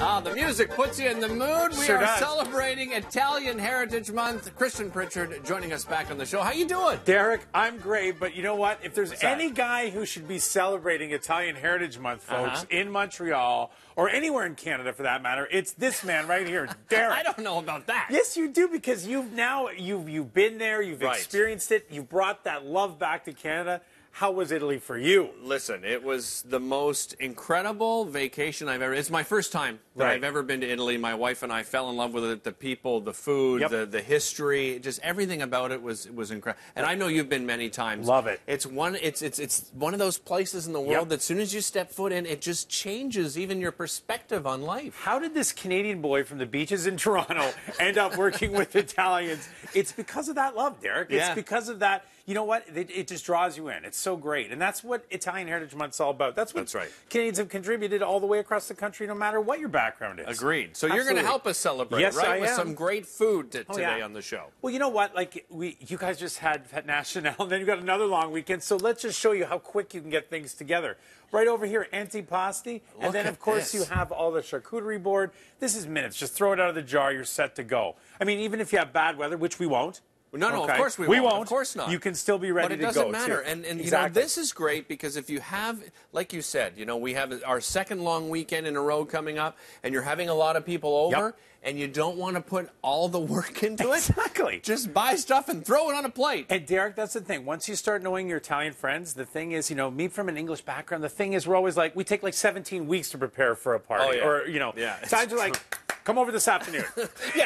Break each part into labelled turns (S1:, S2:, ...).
S1: The music puts you in the mood. We
S2: Sure
S1: are
S2: does.
S1: celebrating Italian Heritage Month. Christian Pritchard joining us back on the show. How you doing?
S2: Derek, I'm great, but you know what? If there's any guy who should be celebrating Italian Heritage Month, folks, in Montreal, or anywhere in Canada for that matter, it's this man right here, Derek.
S1: I don't know about that.
S2: Yes, you do, because you've been there, you've
S1: Right.
S2: experienced it, you've brought that love back to Canada. How was Italy for you?
S1: Listen, it was the most incredible vacation I've ever. It's my first time that I've ever been to Italy. My wife and I fell in love with it. The people, the food, the history, just everything about it was incredible. And I know you've been many times.
S2: Love it.
S1: It's one of those places in the world that as soon as you step foot in, it just changes even your perspective on life.
S2: How did this Canadian boy from the beaches in Toronto end up working with Italians? It's because of that love, Derek. It's because of that. You know what? It just draws you in. It's so great. And that's what Italian Heritage Month's all about. That's what Canadians have contributed all the way across the country, no matter what your background is.
S1: Agreed. So you're going to help us celebrate, right? With some great food today on the show.
S2: Well, you know what? Like, you guys just had National, and then you got another long weekend. So let's just show you how quick you can get things together. Right over here, antipasti. And then, of course, you have all the charcuterie board. This is minutes. Just throw it out of the jar. You're set to go. I mean, even if you have bad weather, which we won't.
S1: No, of course we won't. Of course not.
S2: You can still be ready to go.
S1: But it doesn't matter. And you know, this is great because if you have, like you said, you know, we have our second long weekend in a row coming up, and you're having a lot of people over, and you don't want to put all the work into it.
S2: Exactly.
S1: Just buy stuff and throw it on a plate.
S2: And Derek, that's the thing. Once you start knowing your Italian friends, the thing is, you know, me from an English background, the thing is we're always like, we take like 17 weeks to prepare for a party. Or, you know, times are like, come over this afternoon.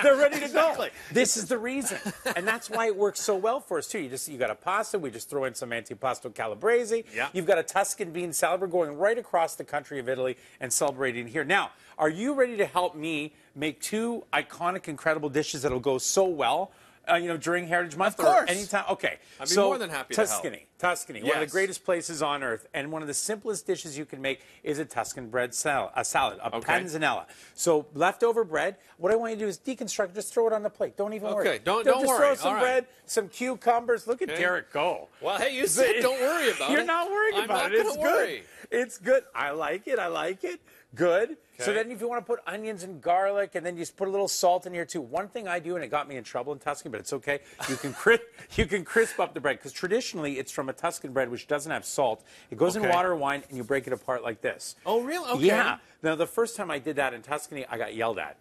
S2: They're ready to go. This is the reason. And that's why it works so well for us, too. You got a pasta. We just throw in some antipasto calabrese. You've got a Tuscan bean salad. We're going right across the country of Italy and celebrating here. Now, are you ready to help me make two iconic, incredible dishes that'll go so well you know, during Heritage Month?
S1: Of course.
S2: Or anytime? Okay.
S1: I'd be more than happy to help.
S2: Tuscany, one of the greatest places on earth, and one of the simplest dishes you can make is a Tuscan bread salad, a panzanella. So leftover bread, what I want you to do is deconstruct, just throw it on the plate. Don't even worry.
S1: Don't
S2: just
S1: worry.
S2: Throw some bread, some cucumbers. Look at Derek go.
S1: Well, hey, you said don't worry about it.
S2: You're not worrying about it. It's good. It's good. I like it. I like it. Good. So then if you want to put onions and garlic, and then you just put a little salt in here too. One thing I do, and it got me in trouble in Tuscany, but it's okay, you can crisp up the bread, because traditionally it's from a Tuscan bread which doesn't have salt. It goes in water or wine, and you break it apart like this.
S1: Oh, really? Okay.
S2: Yeah. Now, the first time I did that in Tuscany, I got yelled at.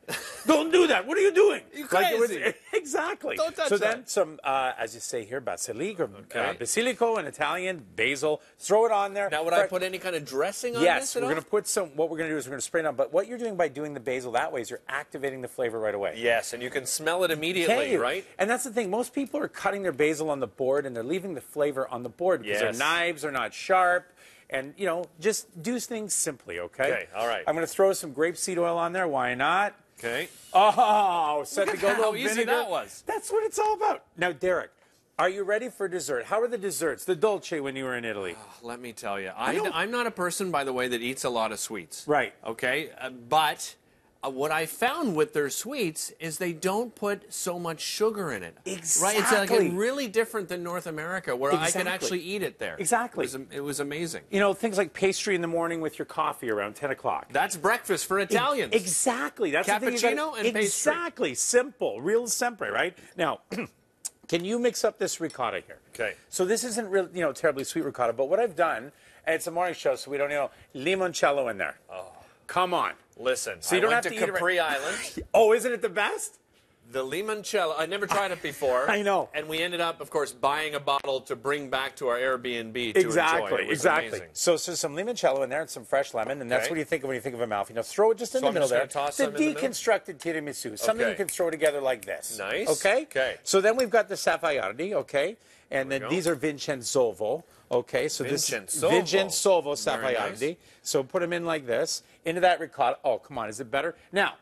S2: Don't do that. What are you doing?
S1: You crazy.
S2: Like exactly.
S1: Don't touch
S2: that.
S1: Then
S2: some, as you say here, basilico in Italian, basil. Throw it on there.
S1: Now, would I put any kind of dressing on this?
S2: Yes, we're going to put some. What we're going to do is we're going to spray it on. But what you're doing by doing the basil that way is you're activating the flavor right away.
S1: Yes, and you can smell it immediately, right?
S2: And that's the thing. Most people are cutting their basil on the board, and they're leaving the flavor on the board because their knives are not sharp. And, you know, just do things simply, okay?
S1: Okay, all right.
S2: I'm going to throw some grapeseed oil on there. Why not?
S1: Okay.
S2: Oh, set to go.
S1: How easy that was.
S2: That's what it's all about. Now, Derek, are you ready for dessert? How are the desserts, the dolce, when you were in Italy?
S1: Let me tell you. I'm not a person, by the way, that eats a lot of sweets.
S2: Right.
S1: Okay? But what I found with their sweets is they don't put so much sugar in it.
S2: Exactly.
S1: Right? It's like really different than North America, where I can actually eat it there.
S2: Exactly.
S1: It was amazing.
S2: You know, things like pastry in the morning with your coffee around 10 o'clock.
S1: That's breakfast for Italians.
S2: Exactly. That's
S1: cappuccino
S2: the thing
S1: and pastry.
S2: Exactly. Simple. Real sempre, right? Now, can you mix up this ricotta here?
S1: Okay.
S2: So this isn't real, you know, terribly sweet ricotta, but what I've done, and it's a morning show, so we don't, you know, limoncello in there. Oh. Come on.
S1: Listen,
S2: so you don't have to eat
S1: Capri Island.
S2: Oh, isn't it the best?
S1: The limoncello. I never tried it before.
S2: I know.
S1: And we ended up, of course, buying a bottle to bring back to our Airbnb to enjoy. It was amazing.
S2: So some limoncello in there and some fresh lemon, and that's what you think of when you think of Amalfi. Now throw it just in the middle there.
S1: Toss
S2: the deconstructed tiramisu, something you can throw together like this.
S1: Nice.
S2: Okay.
S1: Okay.
S2: So then we've got the Safaiardi. Okay. And then these are Vincenzovo. Okay. So this is Vincenzovo Safaiardi. Nice. So put them in like this into that ricotta. Oh, come on, is it better? Now,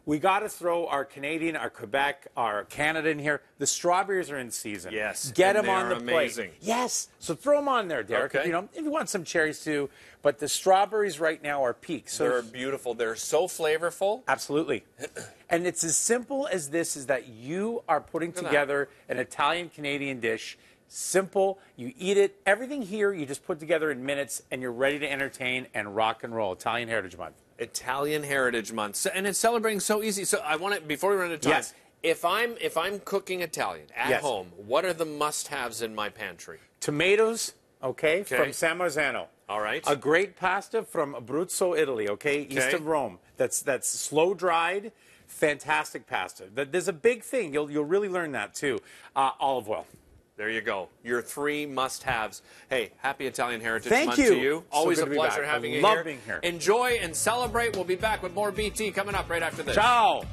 S2: we got to throw our Canadian, our Quebec, our Canada in here. The strawberries are in season.
S1: Yes.
S2: Get them on the
S1: amazing.
S2: plate. Yes. So throw them on there, Derek.
S1: Okay.
S2: If you want some cherries too. But the strawberries right now are peak. So
S1: they're beautiful. They're so flavorful.
S2: Absolutely. And it's as simple as this, is that you are putting together an Italian-Canadian dish. Simple. You eat it. Everything here you just put together in minutes, and you're ready to entertain and rock and roll. Italian Heritage Month.
S1: Italian Heritage Month, and it's celebrating so easy. So I want to, before we run out of time,
S2: yes.
S1: if I'm cooking Italian at
S2: yes.
S1: home, what are the must-haves in my pantry?
S2: Tomatoes, okay, from San Marzano.
S1: All right.
S2: A great pasta from Abruzzo, Italy, okay, east of Rome. That's slow-dried, fantastic pasta. There's a big thing. You'll really learn that, too. Olive oil.
S1: There you go. Your 3 must-haves. Hey, happy Italian Heritage Month
S2: to
S1: you. Always a pleasure having you here.
S2: Love being here.
S1: Enjoy and celebrate. We'll be back with more BT coming up right after this.
S2: Ciao.